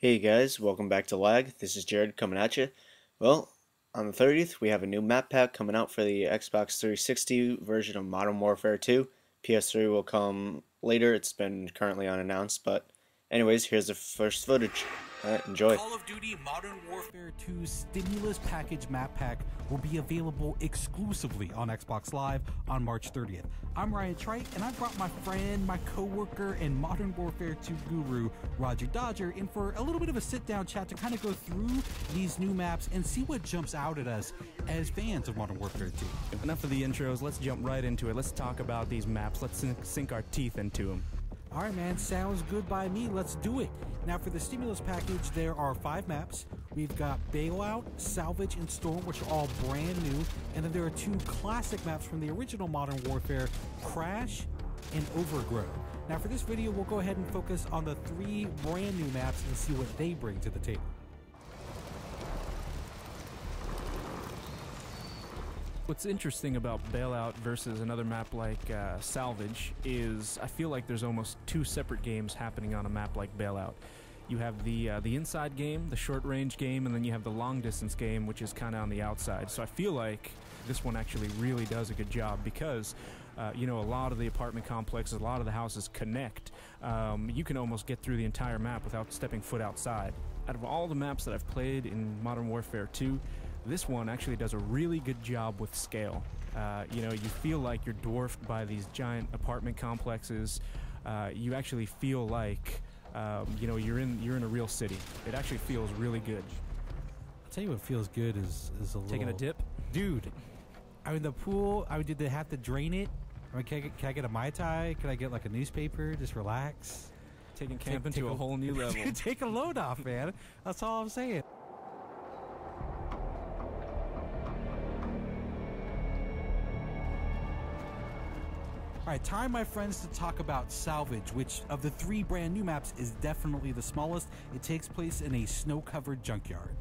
Hey guys, welcome back to Lag. This is Jared coming at you. Well, on the 30th, we have a new map pack coming out for the Xbox 360 version of Modern Warfare 2. PS3 will come later, it's been currently unannounced, but anyways, here's the first footage. Alright, enjoy. Call of Duty Modern Warfare 2 Stimulus Package Map Pack will be available exclusively on Xbox Live on March 30th. I'm Ryan Trite, and I brought my friend, my co-worker, and Modern Warfare 2 guru, Roger Dodger, in for a little bit of a sit-down chat to kind of go through these new maps and see what jumps out at us as fans of Modern Warfare 2. Enough of the intros, let's jump right into it. Let's talk about these maps. Let's sink our teeth into them. All right, man, sounds good by me. Let's do it. Now, for the Stimulus Package, there are 5 maps. We've got Bailout, Salvage, and Storm, which are all brand new. And then there are 2 classic maps from the original Modern Warfare, Crash and Overgrow. Now, for this video, we'll go ahead and focus on the 3 brand new maps and see what they bring to the table. What's interesting about Bailout versus another map like Salvage is I feel like there's almost 2 separate games happening on a map like Bailout. You have the inside game, the short-range game, and then you have the long-distance game, which is kind of on the outside. So I feel like this one actually really does a good job because, you know, a lot of the apartment complexes, a lot of the houses connect. You can almost get through the entire map without stepping foot outside. Out of all the maps that I've played in Modern Warfare 2, this one actually does a really good job with scale. You know, you feel like you're dwarfed by these giant apartment complexes. You actually feel like, you know, you're in a real city. It actually feels really good. I'll tell you what feels good is a little... Taking a dip? Dude, I mean, the pool, I mean, did they have to drain it? I mean, can I get a Mai Tai? Can I get like a newspaper? Just relax? Taking camping to a whole new level. Take a load off, man. That's all I'm saying. All right, time, my friends, to talk about Salvage, which of the 3 brand new maps is definitely the smallest. It takes place in a snow-covered junkyard.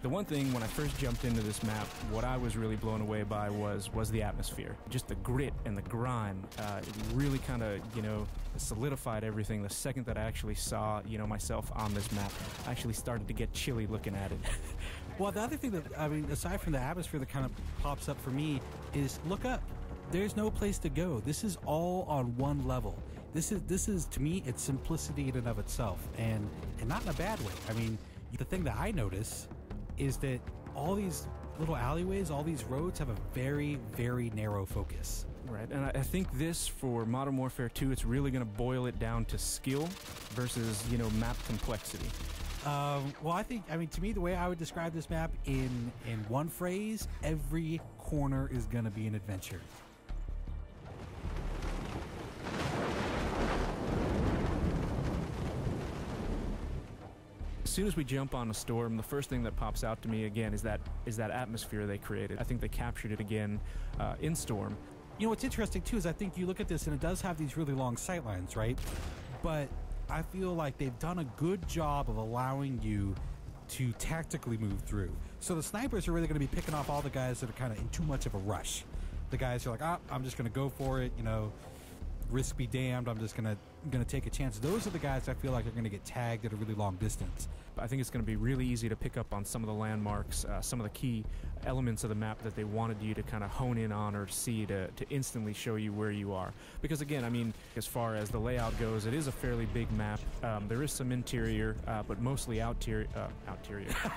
The one thing when I first jumped into this map, what I was really blown away by was the atmosphere. Just the grit and the grime. It really kind of, you know, solidified everything. The second that I actually saw, you know, myself on this map, I actually started to get chilly looking at it. Well, the other thing that, I mean, aside from the atmosphere that kind of pops up for me is look up. There's no place to go. This is all on one level. This is to me, it's simplicity in and of itself, and not in a bad way. I mean, the thing that I notice is that all these little alleyways, all these roads have a very, very narrow focus. Right, and I think this, for Modern Warfare 2, it's really going to boil it down to skill versus, you know, map complexity. Well, I mean, to me, the way I would describe this map in one phrase, every corner is going to be an adventure. As soon as we jump on a storm, the first thing that pops out to me again is that atmosphere they created. I think they captured it again in Storm. You know, what's interesting too is I think you look at this and it does have these really long sight lines, right? But I feel like they've done a good job of allowing you to tactically move through. So the snipers are really going to be picking off all the guys that are kind of in too much of a rush. The guys who are like, I'm just going to go for it, you know, risk be damned, I'm just gonna take a chance. Those are the guys I feel like are gonna get tagged at a really long distance. I think it's going to be really easy to pick up on some of the landmarks, some of the key elements of the map that they wanted you to kind of hone in on or see to instantly show you where you are. Because again, I mean, as far as the layout goes, it is a fairly big map. There is some interior, but mostly outerior.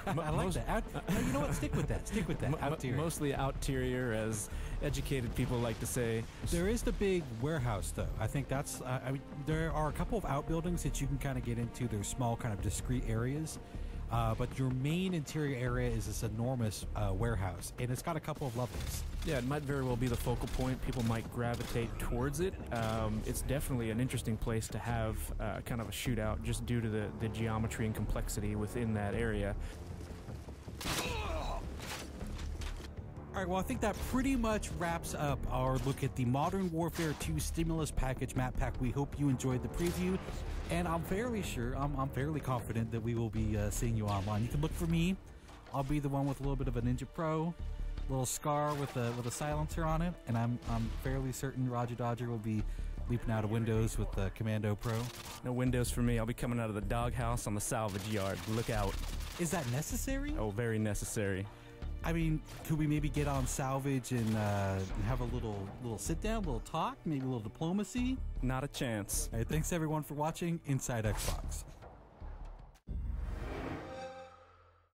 I like that. You know what? Stick with that. Stick with that. Outerior. Mostly outerior, as educated people like to say. There is the big warehouse, though. I think that's. I mean, there are a couple of outbuildings that you can kind of get into. They're small, kind of discrete areas. But your main interior area is this enormous warehouse, and it's got a couple of levels. Yeah, it might very well be the focal point. People might gravitate towards it. It's definitely an interesting place to have kind of a shootout just due to the geometry and complexity within that area. All right, well, I think that pretty much wraps up our look at the Modern Warfare 2 Stimulus Package Map Pack. We hope you enjoyed the preview, and I'm fairly sure, I'm fairly confident that we will be seeing you online. You can look for me. I'll be the one with a little bit of a Ninja Pro, little scar with a silencer on it, and I'm fairly certain Roger Dodger will be leaping out of windows with the Commando Pro? No windows for me. I'll be coming out of the doghouse on the salvage yard. Look out. Is that necessary? Oh, very necessary. I mean, could we maybe get on salvage and have a little sit down, little talk, maybe a little diplomacy? Not a chance. All right, thanks everyone for watching Inside Xbox.